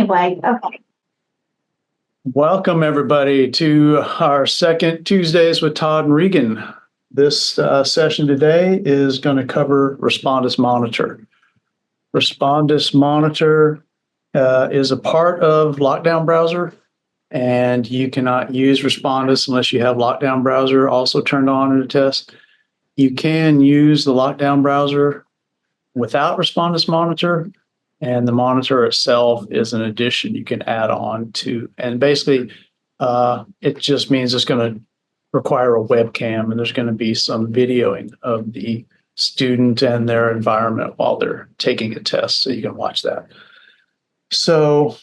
Anyway, okay. Welcome, everybody, to our second Tuesdays with Todd and Regan. This session today is going to cover Respondus Monitor. Respondus Monitor is a part of Lockdown Browser, and you cannot use Respondus unless you have Lockdown Browser also turned on in a test. You can use the Lockdown Browser without Respondus Monitor, and the monitor itself is an addition you can add on to. And basically, it just means it's going to require a webcam, and there's going to be some videoing of the student and their environment while they're taking a test, so you can watch that. So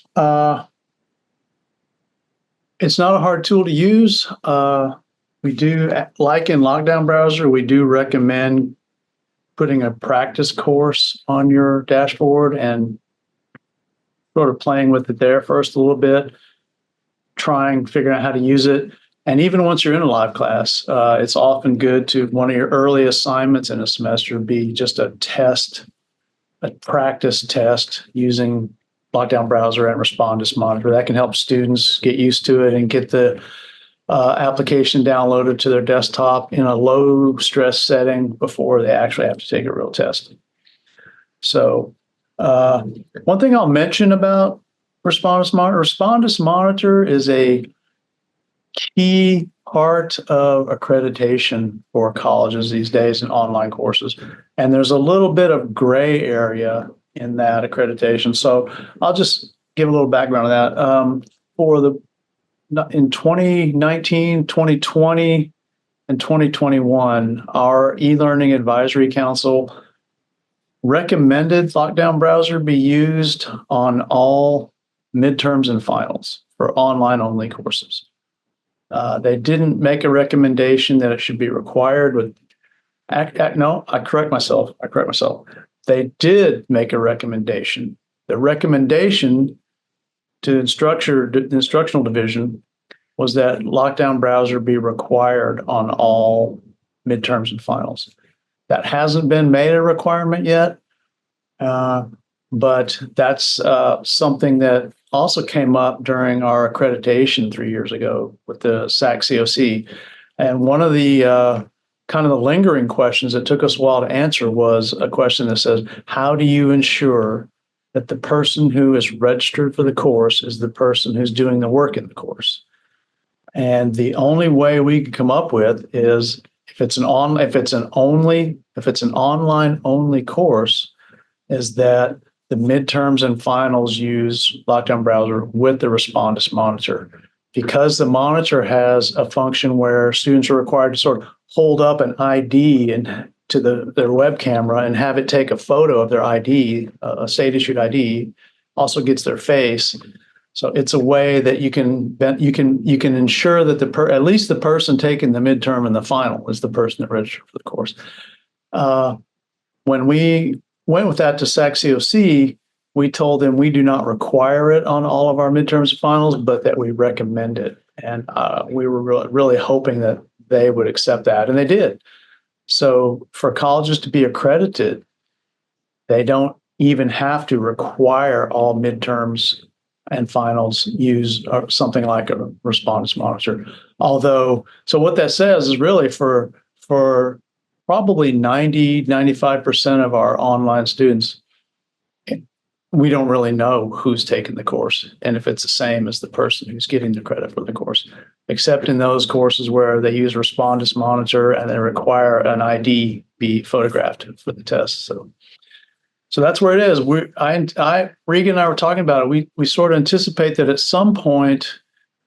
it's not a hard tool to use. We do, like in Lockdown Browser, we do recommend putting a practice course on your dashboard and sort of playing with it there first a little bit, figuring out how to use it. And even once you're in a live class, it's often good to, one of your early assignments in a semester be just a practice test using Lockdown Browser and Respondus Monitor. That can help students get used to it and get the application downloaded to their desktop in a low stress setting before they actually have to take a real test. So one thing I'll mention about Respondus Monitor is a key part of accreditation for colleges these days in online courses. And there's a little bit of gray area in that accreditation. So I'll just give a little background on that. In 2019, 2020, and 2021, our e-learning advisory council recommended Lockdown Browser be used on all midterms and finals for online-only courses. They didn't make a recommendation that it should be required. No, I correct myself. They did make a recommendation. The recommendation to the instructional division was that Lockdown Browser be required on all midterms and finals. That hasn't been made a requirement yet, but that's something that also came up during our accreditation 3 years ago with the SAC-COC. And one of the kind of the lingering questions that took us a while to answer was a question that says, how do you ensure that the person who is registered for the course is the person who's doing the work in the course? And the only way we can come up with is if it's an online only course, is that the midterms and finals use Lockdown Browser with the Respondus Monitor. Because the monitor has a function where students are required to sort of hold up an ID to their web camera and have it take a photo of their ID, a state-issued ID, also gets their face. So it's a way that you can ensure that at least the person taking the midterm and the final is the person that registered for the course. When we went with that to SAC-COC, we told them we do not require it on all of our midterms and finals, but that we recommend it. And we were really hoping that they would accept that, and they did. So for colleges to be accredited, they don't even have to require all midterms and finals use something like a Respondus Monitor. So what that says is really for probably 95% of our online students, we don't really know who's taking the course and if it's the same as the person who's getting the credit for the course, except in those courses where they use Respondus Monitor and they require an ID be photographed for the test. So that's where it is. Regan and I were talking about it. We sort of anticipate that at some point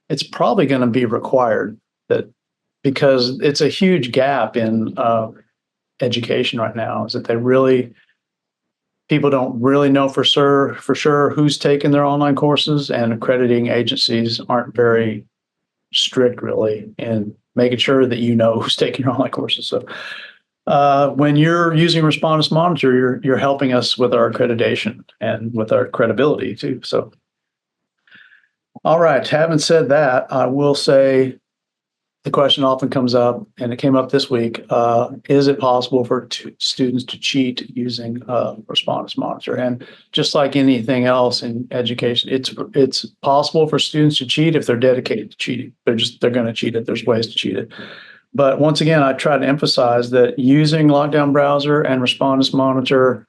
it's probably going to be required, because it's a huge gap in education right now, is that people don't really know for sure who's taking their online courses, and accrediting agencies aren't very strict really in making sure that you know who's taking your online courses. So when you're using Respondus Monitor, you're helping us with our accreditation and with our credibility too. So, all right, having said that, I will say the question often comes up, and it came up this week, is it possible for students to cheat using Respondus Monitor? And just like anything else in education, it's possible for students to cheat if they're dedicated to cheating. They're going to cheat it. There's ways to cheat it. But once again, I try to emphasize that using Lockdown Browser and Respondus Monitor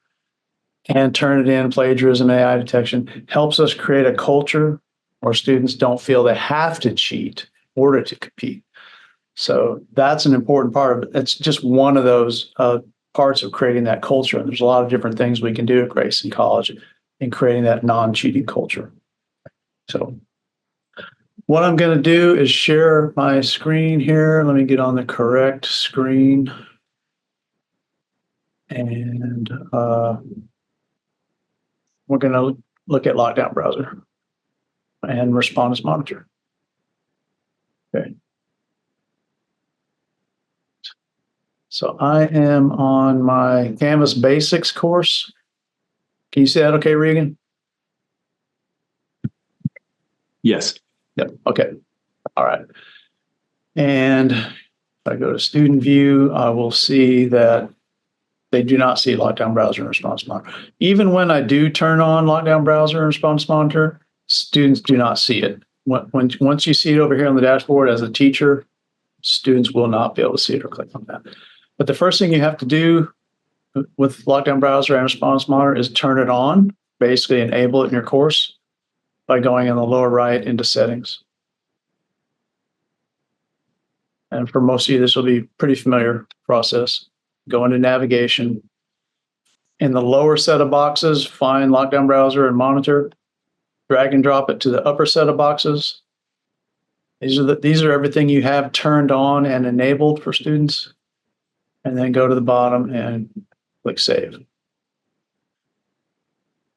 and Turnitin, plagiarism, AI detection helps us create a culture where students don't feel they have to cheat in order to compete. So that's an important part of it. It's just one of those parts of creating that culture. And there's a lot of different things we can do at Grayson College in creating that non-cheating culture. So what I'm going to do is share my screen here. Let me get on the correct screen. And we're going to look at Lockdown Browser and Respondus Monitor. Okay. So I am on my Canvas Basics course. Can you see that okay, Regan? Yes. Yep. Okay. All right. And if I go to student view, I will see that they do not see Lockdown Browser and Respondus Monitor. Even when I do turn on Lockdown Browser and Respondus Monitor, students do not see it. Once you see it over here on the dashboard as a teacher, students will not be able to see it or click on that. But the first thing you have to do with Lockdown Browser and Respondus Monitor is turn it on, basically enable it in your course by going in the lower right into settings. And for most of you, this will be a pretty familiar process. Go into navigation. In the lower set of boxes, find Lockdown Browser and Monitor. Drag and drop it to the upper set of boxes. These are everything you have turned on and enabled for students. And then go to the bottom and click Save.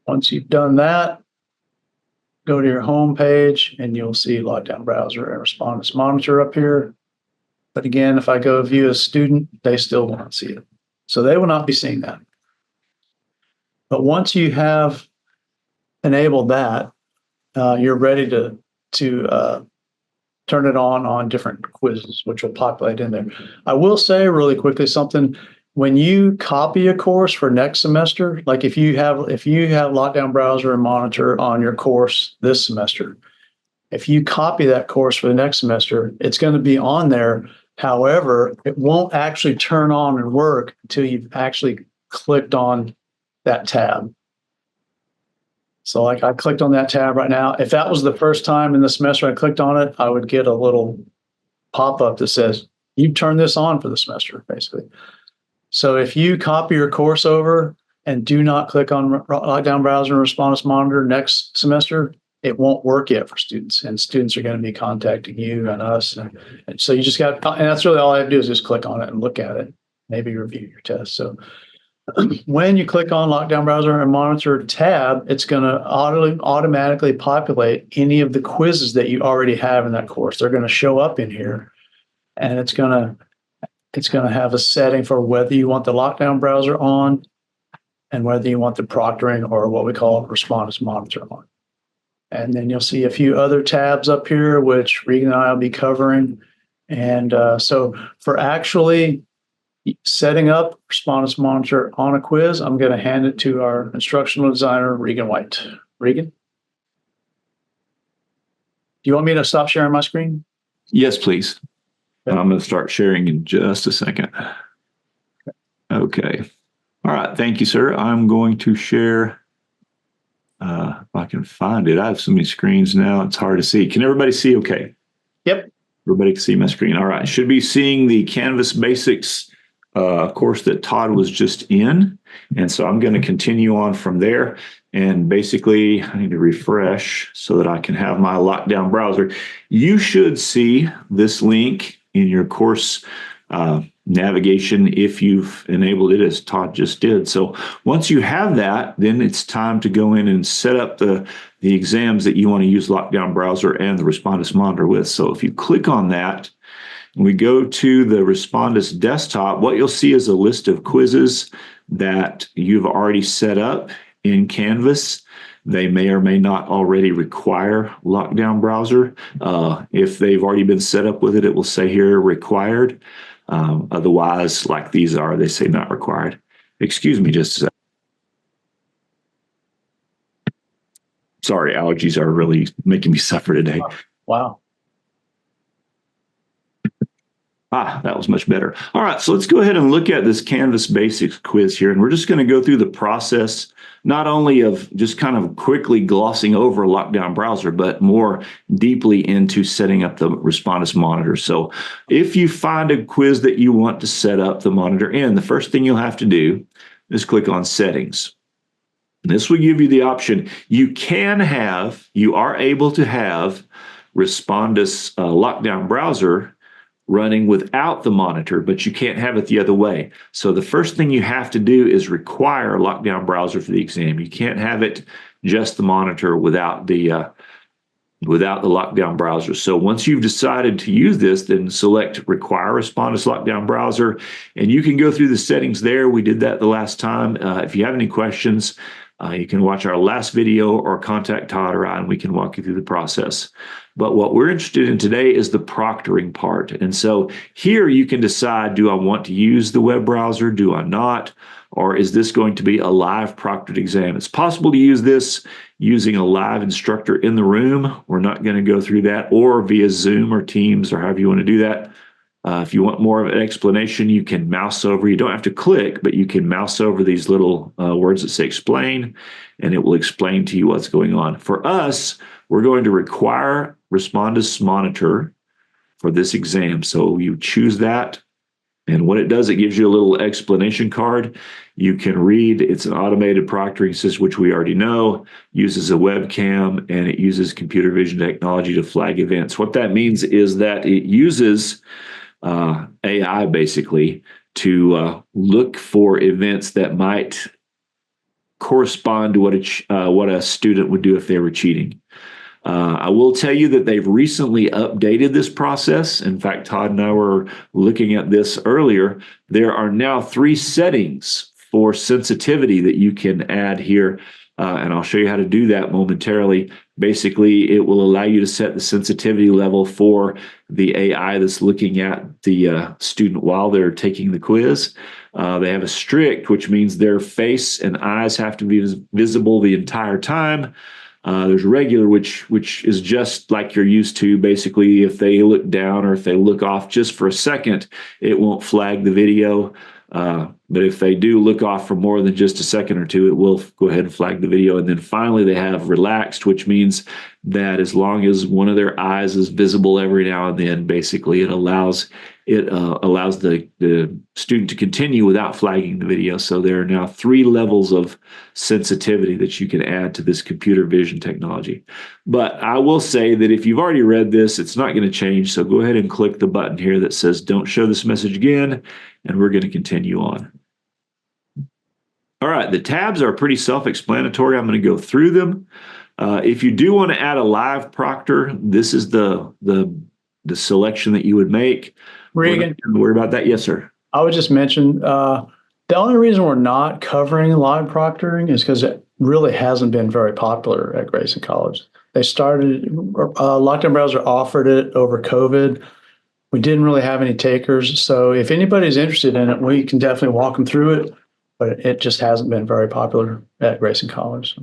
Once you've done that, go to your home page and you'll see Lockdown Browser and Respondus Monitor up here. But again, if I go view a student, they still won't see it. So they will not be seeing that. But once you have enabled that, you're ready to turn it on different quizzes, which will populate in there. I will say really quickly something. When you copy a course for next semester, like if you have Lockdown Browser and Monitor on your course this semester, if you copy that course for the next semester, it's going to be on there. However, it won't actually turn on and work until you've actually clicked on that tab. So like I clicked on that tab right now. If that was the first time in the semester I clicked on it, I would get a little pop-up that says, you've turned this on for the semester, basically. So if you copy your course over and do not click on Lockdown Browser and Respondus Monitor next semester, it won't work yet for students. And students are going to be contacting you and us. And so you just got, and that's really all I have to do is just click on it and look at it, maybe review your test. So when you click on Lockdown Browser and Monitor tab, it's going to automatically populate any of the quizzes that you already have in that course. They're going to show up in here, and it's going to have a setting for whether you want the Lockdown Browser on and whether you want the proctoring or what we call Respondus Monitor on. And then you'll see a few other tabs up here, which Regan and I will be covering. And so for actually setting up Respondus Monitor on a quiz, I'm going to hand it to our instructional designer, Regan White. Regan? Do you want me to stop sharing my screen? Yes, please. Okay. I'm going to start sharing in just a second. Okay. All right. Thank you, sir. I'm going to share. If I can find it. I have so many screens now. It's hard to see. Can everybody see okay? Yep. Everybody can see my screen. All right. Should be seeing the Canvas Basics course that Todd was just in. And so I'm going to continue on from there. And basically, I need to refresh so that I can have my Lockdown Browser. You should see this link in your course navigation if you've enabled it, as Todd just did. So once you have that, then it's time to go in and set up the exams that you want to use Lockdown Browser and the Respondus Monitor with. So if you click on that, and we go to the Respondus desktop, what you'll see is a list of quizzes that you've already set up in Canvas They may or may not already require Lockdown Browser. If they've already been set up with it, it will say here required. Otherwise, like these are, they say not required. Excuse me just a second. Sorry, allergies are really making me suffer today. Wow. That was much better. All right, so let's go ahead and look at this Canvas Basics quiz here. And we're just going to go through the process, not only of just kind of quickly glossing over Lockdown Browser, but more deeply into setting up the Respondus Monitor. So if you find a quiz that you want to set up the monitor in, the first thing you'll have to do is click on Settings. This will give you the option. You are able to have Respondus Lockdown Browser running without the monitor, but you can't have it the other way. So the first thing you have to do is require a Lockdown Browser for the exam. You can't have it just the monitor without the Lockdown Browser. So once you've decided to use this, then select Require Respondus Lockdown Browser, and you can go through the settings there. We did that the last time. If you have any questions, you can watch our last video or contact Todd or I, and we can walk you through the process. But what we're interested in today is the proctoring part. And so here you can decide, do I want to use the web browser? Do I not? Or is this going to be a live proctored exam? It's possible to use this using a live instructor in the room. We're not going to go through that, or via Zoom or Teams or however you want to do that. If you want more of an explanation, you can mouse over. You don't have to click, but you can mouse over these little words that say explain, and it will explain to you what's going on. For us, we're going to require Respondus Monitor for this exam. So you choose that. And what it does, it gives you a little explanation card. You can read. It's an automated proctoring system, which we already know, uses a webcam, and it uses computer vision technology to flag events. What that means is that it uses AI basically to look for events that might correspond to what a student would do if they were cheating. I will tell you that they've recently updated this process. In fact, Todd and I were looking at this earlier. There are now 3 settings for sensitivity that you can add here, and I'll show you how to do that momentarily. Basically, it will allow you to set the sensitivity level for the AI that's looking at the student while they're taking the quiz. They have a strict, which means their face and eyes have to be visible the entire time. There's regular, which is just like you're used to. Basically, if they look down or if they look off just for a second, it won't flag the video. But if they do look off for more than just a second or two, it will go ahead and flag the video. And then finally, they have relaxed, which means that as long as one of their eyes is visible every now and then, basically it allows the student to continue without flagging the video. So there are now 3 levels of sensitivity that you can add to this computer vision technology. But I will say that if you've already read this, it's not going to change. So go ahead and click the button here that says don't show this message again, and we're going to continue on. All right, the tabs are pretty self-explanatory. I'm going to go through them. If you do want to add a live proctor, this is the selection that you would make. Regan, Don't worry about that. Yes, sir. I would just mention the only reason we're not covering live proctoring is because it really hasn't been very popular at Grayson College. They started, Lockdown Browser offered it over COVID. We didn't really have any takers. So if anybody's interested in it, we can definitely walk them through it. But it just hasn't been very popular at Grayson College.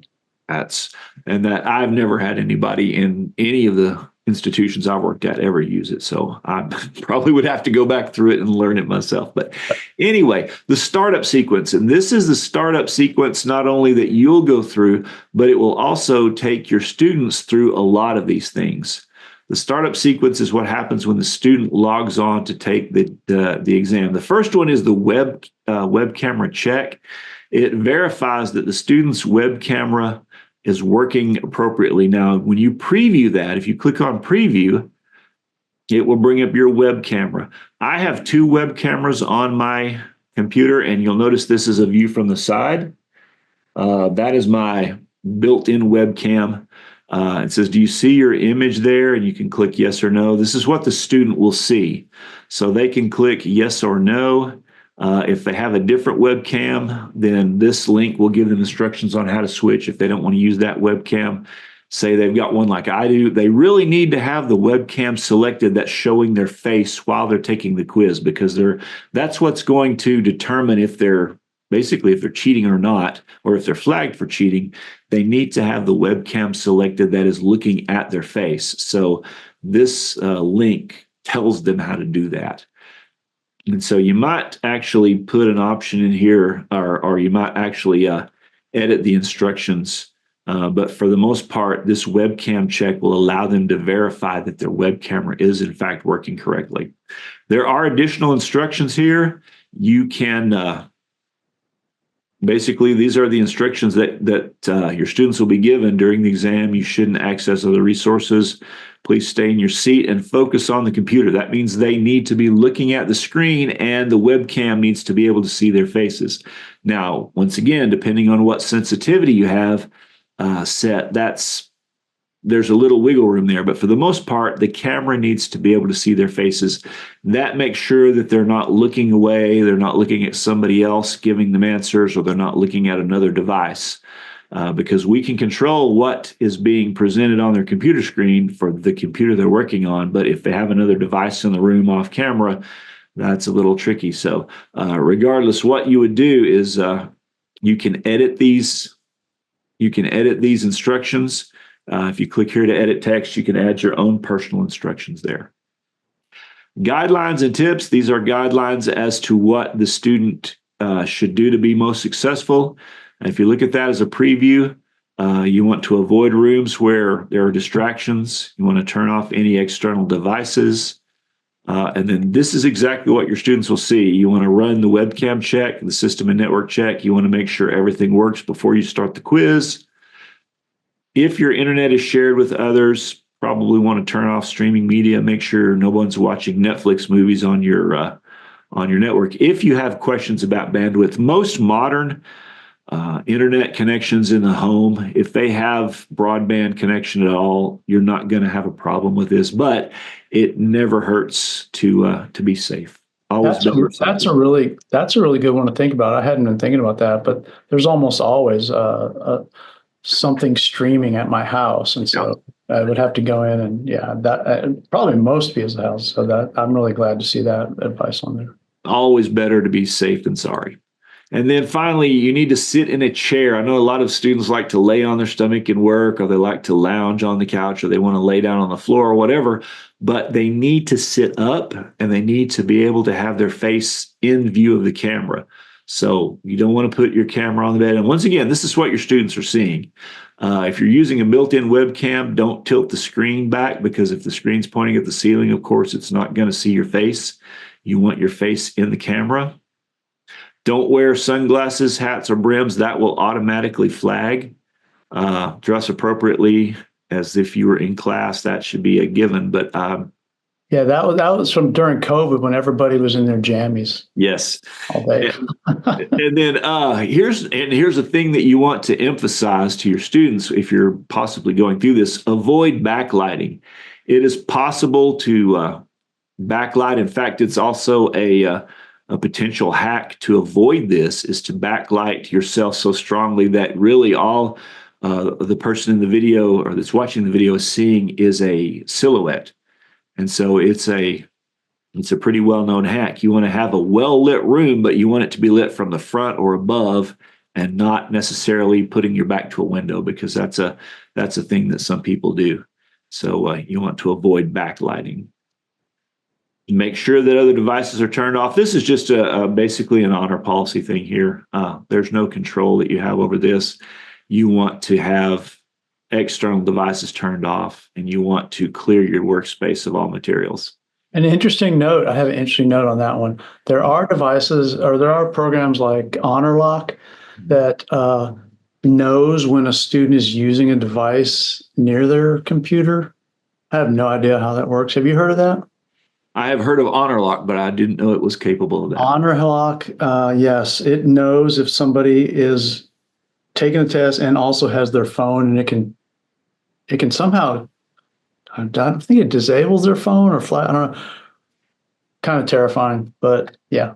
That I've never had anybody in any of the institutions I've worked at ever use it. So I probably would have to go back through it and learn it myself. But anyway, the startup sequence. And this is the startup sequence not only that you'll go through, but it will also take your students through a lot of these things. The startup sequence is what happens when the student logs on to take the exam. The first one is the web camera check. It verifies that the student's web camera is working appropriately. Now, when you preview that, if you click on preview, it will bring up your web camera. I have 2 web cameras on my computer, and you'll notice this is a view from the side. That is my built-in webcam. It says, do you see your image there? And you can click yes or no. This is what the student will see. So they can click yes or no. If they have a different webcam, then this link will give them instructions on how to switch if they don't want to use that webcam. Say they've got one like I do, they really need to have the webcam selected that's showing their face while they're taking the quiz, because that's what's going to determine if they're cheating or not, or if they're flagged for cheating. They need to have the webcam selected that is looking at their face. So this link tells them how to do that. And so you might actually put an option in here, or you might actually edit the instructions. But for the most part, this webcam check will allow them to verify that their web camera is in fact working correctly. There are additional instructions here. You can basically, these are the instructions that your students will be given during the exam. You shouldn't access other resources. Please stay in your seat and focus on the computer. That means they need to be looking at the screen, and the webcam needs to be able to see their faces. Now, once again, depending on what sensitivity you have set, there's a little wiggle room there, but for the most part, the camera needs to be able to see their faces. That makes sure that they're not looking away, they're not looking at somebody else giving them answers, or they're not looking at another device. Because we can control what is being presented on their computer screen for the computer they're working on, but if they have another device in the room off camera, that's a little tricky. So regardless, what you would do is you can edit these instructions. If you click here to edit text, you can add your own personal instructions there. Guidelines and tips. These are guidelines as to what the student should do to be most successful. If you look at that as a preview, you want to avoid rooms where there are distractions. You want to turn off any external devices. And then this is exactly what your students will see. You want to run the webcam check, the system and network check. You want to make sure everything works before you start the quiz. If your internet is shared with others, probably want to turn off streaming media. Make sure no one's watching Netflix movies on your network. If you have questions about bandwidth, most modern internet connections in the home, if they have broadband connection at all, you're not going to have a problem with this, but it never hurts to be safe. Always that's a really good one to think about. I hadn't been thinking about that, but there's almost always something streaming at my house, and so I would have to go in and that probably most people's house. So that I'm really glad to see that advice on there. Always better to be safe than sorry. And then finally, you need to sit in a chair. I know a lot of students like to lay on their stomach and work, or they like to lounge on the couch, or they want to lay down on the floor or whatever, but they need to sit up and they need to be able to have their face in view of the camera. So you don't want to put your camera on the bed. And once again, this is what your students are seeing. If you're using a built-in webcam, don't tilt the screen back, because if the screen's pointing at the ceiling, of course, it's not going to see your face. You want your face in the camera. Don't wear sunglasses, hats, or brims. That will automatically flag. Dress appropriately as if you were in class. That should be a given. But that was from during COVID when everybody was in their jammies. Yes. All day. And then here's the thing that you want to emphasize to your students if you're possibly going through this: avoid backlighting. It is possible to backlight. In fact, it's also a potential hack to avoid this, is to backlight yourself so strongly that really all the person in the video or that's watching the video is seeing is a silhouette. And so it's a pretty well-known hack. You want to have a well-lit room, but you want it to be lit from the front or above, and not necessarily putting your back to a window, because that's a thing that some people do. So you want to avoid backlighting. Make sure that other devices are turned off. This is just basically an honor policy thing here. There's no control that you have over this. You want to have external devices turned off, and you want to clear your workspace of all materials. An interesting note, I have an interesting note on that one. There are devices, or there are programs like Honor Lock that knows when a student is using a device near their computer. I have no idea how that works. Have you heard of that? I have heard of Honor Lock, but I didn't know it was capable of that. Honor Lock, yes, it knows if somebody is taking a test and also has their phone, and it can somehow, I don't think it disables their phone or flat. I don't know. Kind of terrifying, but yeah.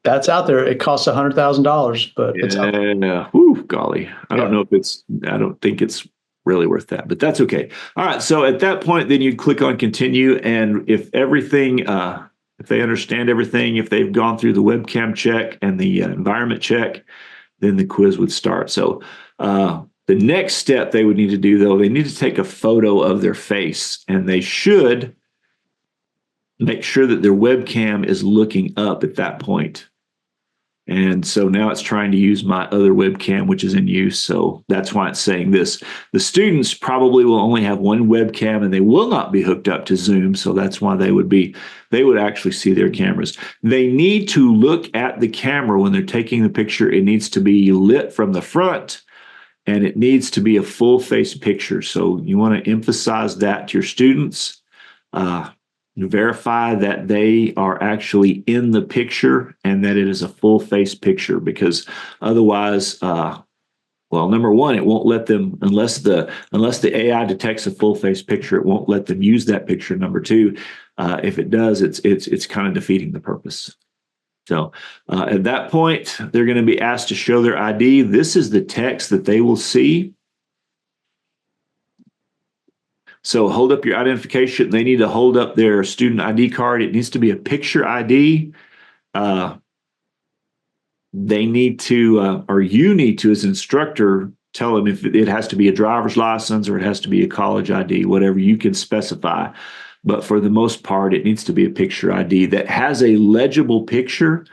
that's out there. It costs $100,000, but it's out there. Yeah. Whew, golly. I don't Yeah. know if I don't think it's really worth that, but that's okay. All right. So at that point, then you click on continue. And if everything, if they understand everything, if they've gone through the webcam check and the environment check, then the quiz would start. So the next step they would need to do, though, they need to take a photo of their face, and they should make sure that their webcam is looking up at that point. And so now it's trying to use my other webcam, which is in use. So that's why it's saying this. The students probably will only have one webcam and they will not be hooked up to Zoom. So that's why they would actually see their cameras. They need to look at the camera when they're taking the picture. It needs to be lit from the front and it needs to be a full face picture. So you want to emphasize that to your students. Verify that they are actually in the picture and that it is a full face picture, because otherwise, well, number one, it won't let them, unless the AI detects a full face picture, it won't let them use that picture. Number two, if it does, it's kind of defeating the purpose. So at that point, they're going to be asked to show their ID. This is the text that they will see. So hold up your identification. They need to hold up their student ID card. It needs to be a picture ID. They need to, or you need to, as an instructor, tell them if it has to be a driver's license or it has to be a college ID, whatever you can specify. But for the most part, it needs to be a picture ID that has a legible picture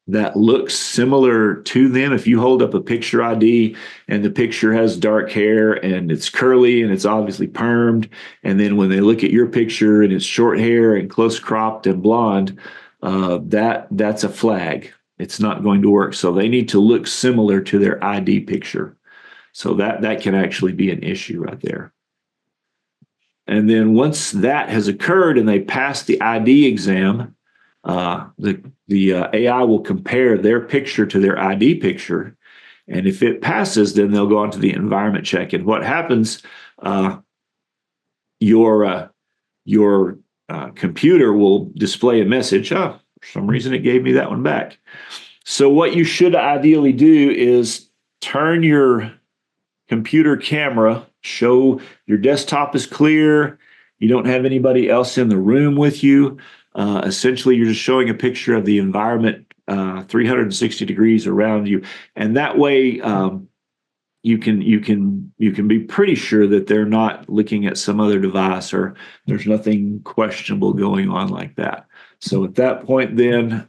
that looks similar to them. If you hold up a picture ID and the picture has dark hair and it's curly and it's obviously permed, and then when they look at your picture and it's short hair and close cropped and blonde, that's a flag. It's not going to work. So they need to look similar to their ID picture. So that can actually be an issue right there. And then once that has occurred and they pass the ID exam, the AI will compare their picture to their ID picture. And if it passes, then they'll go on to the environment check. And what happens, your computer will display a message. Oh, for some reason, it gave me that one back. So what you should ideally do is turn your computer camera, show your desktop is clear. You don't have anybody else in the room with you. Essentially, you're just showing a picture of the environment 360 degrees around you. And that way, you can be pretty sure that they're not looking at some other device or there's nothing questionable going on like that. So at that point, then,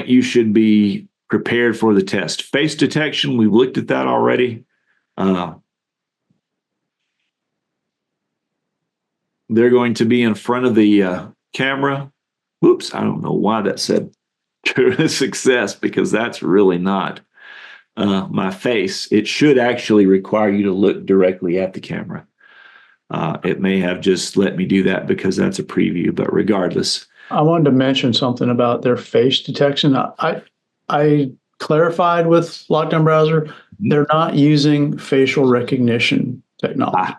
you should be prepared for the test. Face detection, we've looked at that already. They're going to be in front of the camera. Whoops, I don't know why that said success, because that's really not my face. It should actually require you to look directly at the camera. It may have just let me do that because that's a preview, but regardless. I wanted to mention something about their face detection. I clarified with Lockdown Browser, they're not using facial recognition technology.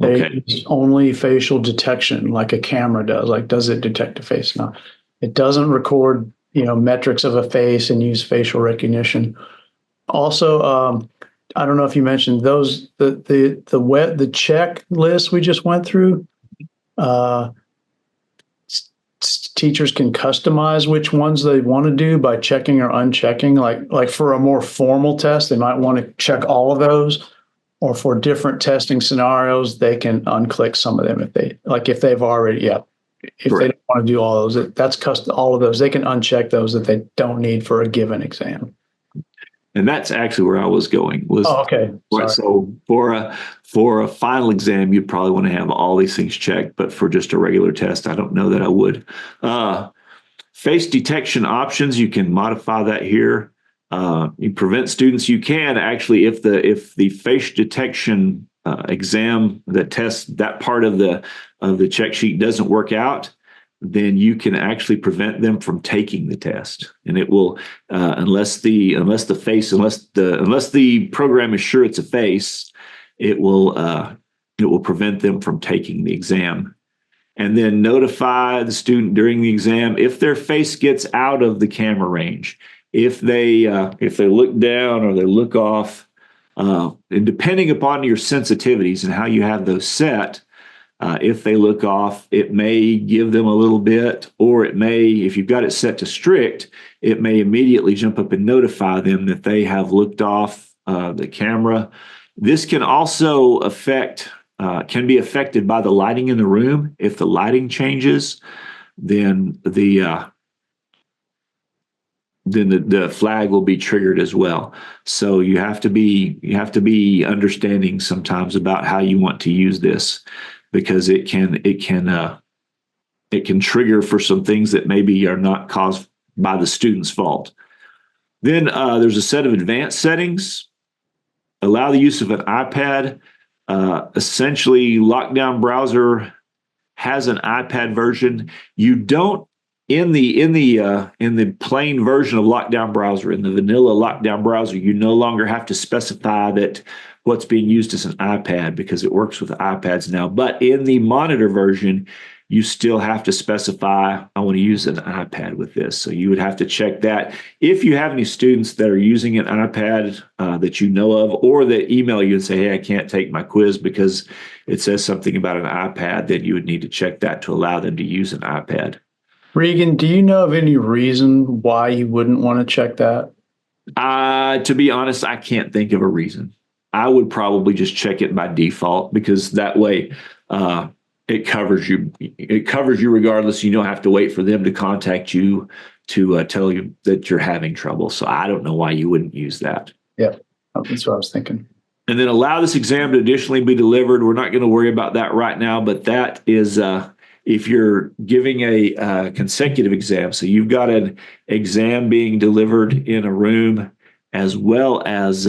Okay. They use only facial detection, like a camera does. Like, does it detect a face? No, it doesn't record, metrics of a face and use facial recognition. Also, I don't know if you mentioned those the checklist we just went through. Teachers can customize which ones they want to do by checking or unchecking. Like for a more formal test, they might want to check all of those. Or for different testing scenarios, they can unclick some of them if they've already, if they don't want to do all those, that's custom. All of those, they can uncheck those that they don't need for a given exam. And that's actually where I was going. Okay. So for a final exam, you'd probably want to have all these things checked, but for just a regular test, I don't know that I would. Face detection options, you can modify that here. You prevent students. You can actually, if the face detection exam, the test, that part of the check sheet doesn't work out, then you can actually prevent them from taking the test. And it will, unless the program is sure it's a face, it will prevent them from taking the exam. and then notify the student during the exam if their face gets out of the camera range. If they look down or they look off, and depending upon your sensitivities and how you have those set, if they look off, it may give them a little bit, or it may, if you've got it set to strict, it may immediately jump up and notify them that they have looked off the camera. This can also can be affected by the lighting in the room. If the lighting changes, then the flag will be triggered as well. So you have to be understanding sometimes about how you want to use this, because it can trigger for some things that maybe are not caused by the student's fault. Then there's a set of advanced settings. Allow the use of an iPad. Essentially, Lockdown Browser has an iPad version. You don't in the plain version of Lockdown Browser, in the vanilla Lockdown Browser, you no longer have to specify that what's being used is an iPad, because it works with iPads now. But in the monitor version, you still have to specify, I want to use an iPad with this. So you would have to check that. If you have any students that are using an iPad that you know of, or that email you and say, hey, I can't take my quiz because it says something about an iPad, then you would need to check that to allow them to use an iPad. Regan, do you know of any reason why you wouldn't want to check that? To be honest, I can't think of a reason. I would probably just check it by default, because that way it covers you. It covers you regardless. You don't have to wait for them to contact you to tell you that you're having trouble. So I don't know why you wouldn't use that. Yeah, that's what I was thinking. And then allow this exam to additionally be delivered. We're not going to worry about that right now, but that is if you're giving a consecutive exam. So you've got an exam being delivered in a room as well as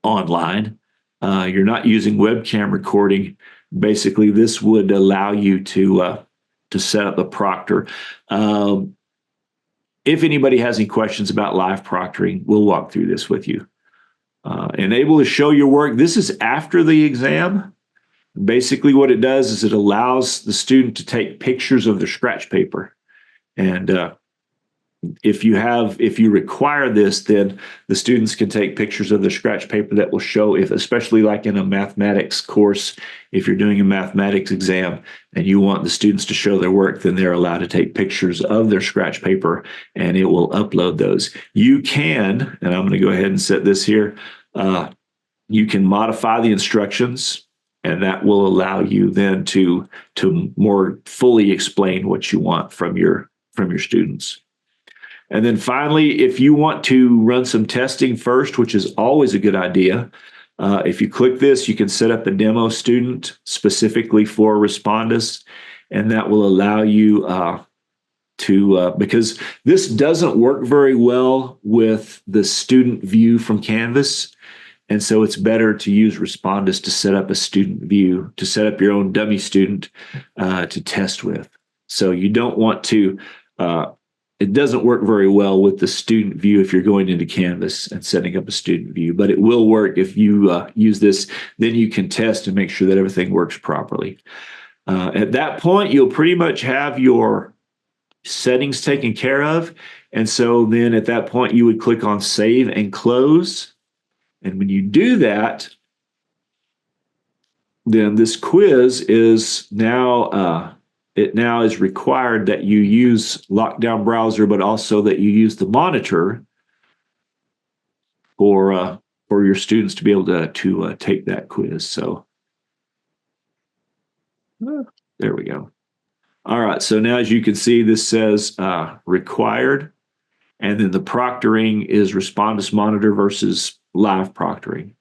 online. You're not using webcam recording. Basically, this would allow you to set up the proctor. If anybody has any questions about live proctoring, we'll walk through this with you. Enable to show your work. This is after the exam. Basically, what it does is it allows the student to take pictures of their scratch paper. And if you require this, then the students can take pictures of the scratch paper that will show, if, especially like in a mathematics course, if you're doing a mathematics exam and you want the students to show their work, then they're allowed to take pictures of their scratch paper and it will upload those. You can, and I'm going to go ahead and set this here, you can modify the instructions, and that will allow you then to more fully explain what you want from your students. And then finally, if you want to run some testing first, which is always a good idea, if you click this, you can set up a demo student specifically for Respondus, and that will allow you because this doesn't work very well with the student view from Canvas. And so it's better to use Respondus to set up a student view, to set up your own dummy student to test with. So you don't want to, it doesn't work very well with the student view if you're going into Canvas and setting up a student view, but it will work if you use this. Then you can test and make sure that everything works properly. At that point, you'll pretty much have your settings taken care of. And so then at that point, you would click on Save and Close. And when you do that, then this quiz is now, it now is required that you use Lockdown Browser, but also that you use the monitor for your students to be able to take that quiz. So there we go. All right, so now as you can see, this says required, and then the proctoring is Respondus Monitor versus live proctoring.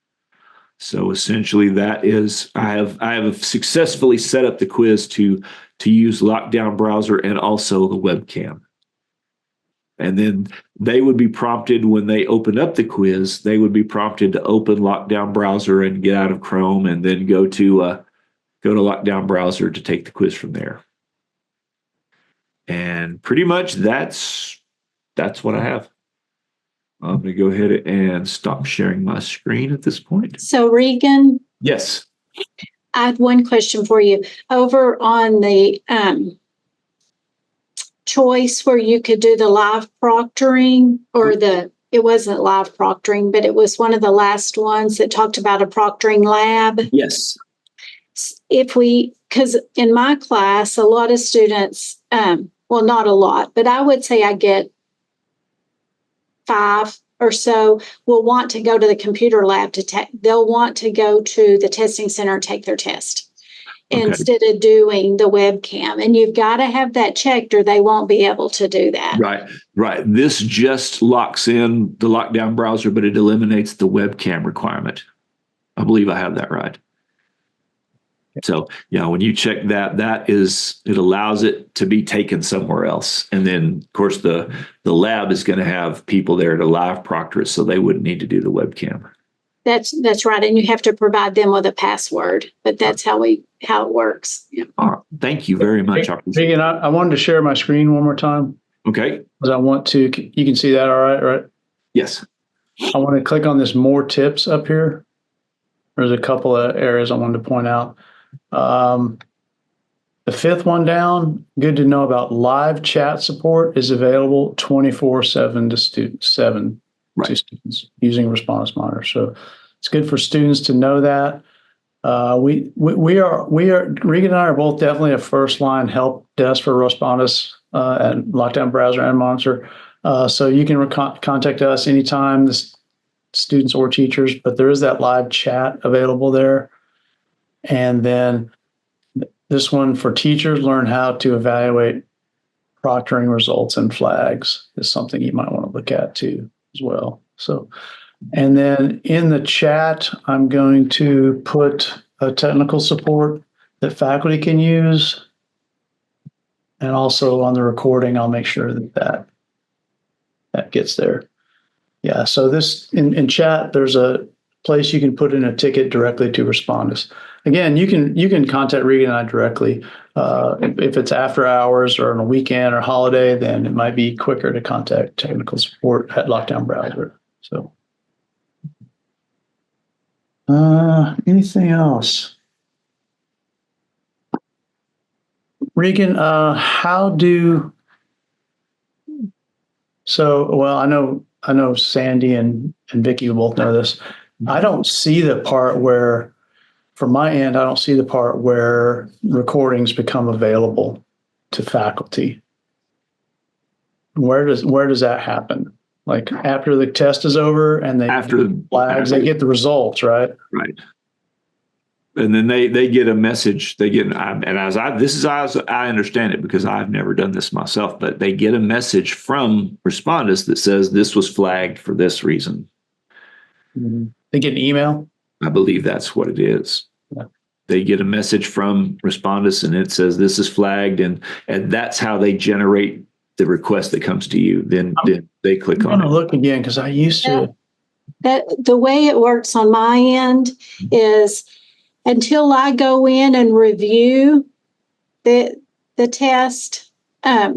So essentially that is, I have successfully set up the quiz to use Lockdown Browser and also the webcam. And then they would be prompted when they open up the quiz, they would be prompted to open Lockdown Browser and get out of Chrome and then go to Lockdown Browser to take the quiz from there. And pretty much that's what I have. I'm going to go ahead and stop sharing my screen at this point. So Regan, Yes. I had one question for you. Over on the choice where you could do the live proctoring, or it wasn't live proctoring, but it was one of the last ones that talked about a proctoring lab. Yes. Because in my class, a lot of students, well, not a lot, but I would say I get 5 or so will want to go to the computer lab they'll want to go to the testing center and take their test instead of doing the webcam. And you've got to have that checked or they won't be able to do that. Right. This just locks in the lockdown browser, but it eliminates the webcam requirement. I believe I have that right. So, when you check it allows it to be taken somewhere else. And then, of course, the lab is going to have people there to live proctor it, so they wouldn't need to do the webcam. That's right. And you have to provide them with a password, but that's how it works. Yeah. All right. Thank you very much. Regan, I wanted to share my screen one more time. Okay. Because I want to, you can see that all right? Yes. I want to click on this more tips up here. There's a couple of areas I wanted to point out. The 5th one down, good to know about live chat support is available 24/7 to students, to students using Respondus Monitor. So it's good for students to know that. We are Regan and I are both definitely a first line help desk for Respondus and Lockdown Browser and Monitor. So you can contact us anytime, the students or teachers, but there is that live chat available there. And then this one for teachers, learn how to evaluate proctoring results and flags is something you might want to look at too as well. So, and then in the chat, I'm going to put a technical support that faculty can use. And also on the recording, I'll make sure that gets there. Yeah, so this in chat, there's a place you can put in a ticket directly to Respondus. Again, you can contact Regan and I directly. If it's after hours or on a weekend or holiday, then it might be quicker to contact technical support at Lockdown Browser. So, anything else? Regan, well, I know Sandy and Vicky both know this. I don't see the part where, from my end, I don't see the part where recordings become available to faculty. Where does that happen? Like after the test is over and they get the results, right? Right. And then they get a message. This is as I understand it, because I've never done this myself, but they get a message from Respondus that says this was flagged for this reason. Mm-hmm. They get an email? I believe that's what it is. Yeah. They get a message from Respondus and it says this is flagged, and that's how they generate the request that comes to you. Then they click on it. I'm going to look again because I used to. The way it works on my end is until I go in and review the test, I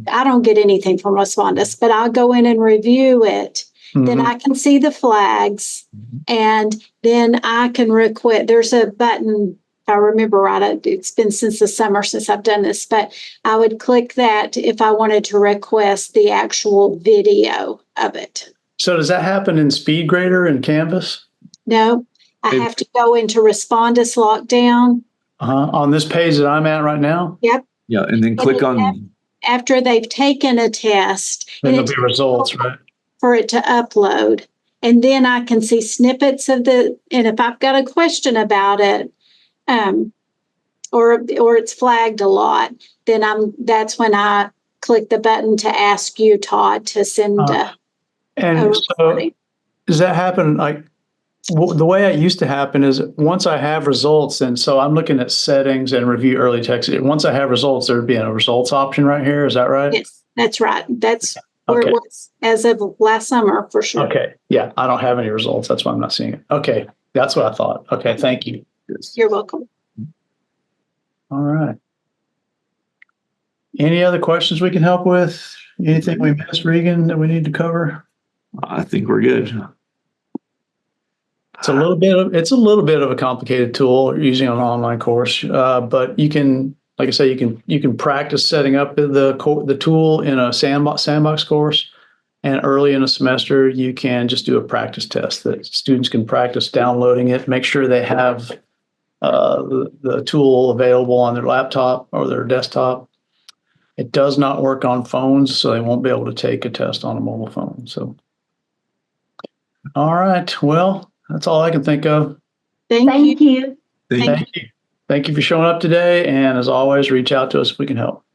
don't get anything from Respondus, but I'll go in and review it. Mm-hmm. Then I can see the flags, and then I can request. There's a button, if I remember right, it's been since the summer since I've done this, but I would click that if I wanted to request the actual video of it. So does that happen in SpeedGrader and Canvas? No, I have to go into Respondus Lockdown. On this page that I'm at right now? Yep. Yeah, and then click on. After they've taken a test. Then there'll be results, right? For it to upload. And then I can see snippets of and if I've got a question about it, or it's flagged a lot, then that's when I click the button to ask you, Todd, to send a recording. So does that happen like the way it used to happen is once I have results, and so I'm looking at settings and review early text. Once I have results, there'd be a results option right here. Is that right? Yes, that's right. That's where it was as of last summer for sure. Okay. Yeah. I don't have any results. That's why I'm not seeing it. Okay. That's what I thought. Okay. Thank you. You're welcome. All right. Any other questions we can help with? Anything we missed, Regan, that we need to cover? I think we're good. It's a little bit of a complicated tool using an online course, but you can, like I say, you can practice setting up the tool in a sandbox course, and early in a semester you can just do a practice test that students can practice downloading it, make sure they have the tool available on their laptop or their desktop. It does not work on phones, so they won't be able to take a test on a mobile phone. So, all right, well, that's all I can think of. Thank you. Thank Thank you. Thank you for showing up today. And as always, reach out to us if we can help.